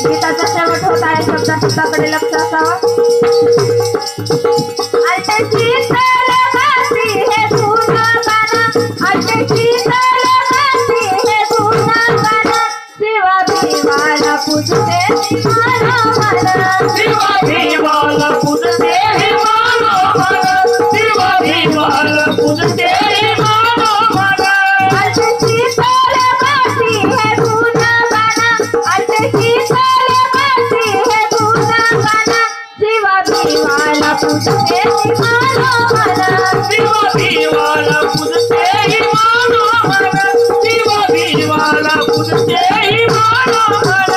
गीताचा शेवट होत आहे. शब्दाकडे लक्ष असावं. अल्टेची तलवासी हे पुन्हा गाणं, अल्टेची तलवासी हे पुन्हा गाणं, शिवा भीमाला पूजते मानो मन, शिवा भीमाला पूजते मानो मन, शिवा भीमाला पूजते मानो मन. अल्टेची तलवासी हे पुन्हा गाणं, अल्टेची तलवासी हे पुन्हा गाणं, शिवा भीमाला पूजते मानो मन, शिवा भीमाला पूजते मानो मन, शिवा भीमाला पूजते मानो मन.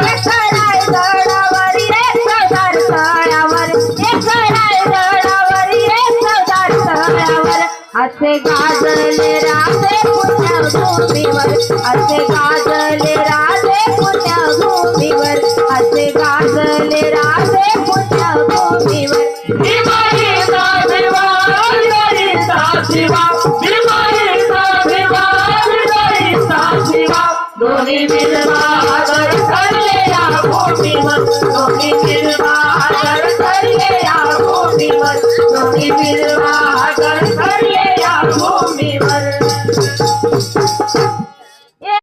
एकराय गडावरी एक सरदार तळ्यावर, एकराय गडावरी एक सरदार तळ्यावर, असे गाजले राजे पुण्यभूमीवर, असे गाजले राजे पुण्यभूमीवर, असे गाजले राजे पुण्यभूमीवर. भीमाईचा शिवा, भीमाईचा शिवा, भीमाईचा शिवा, भीमाईचा शिवा, दोन्ही मिळवा आदर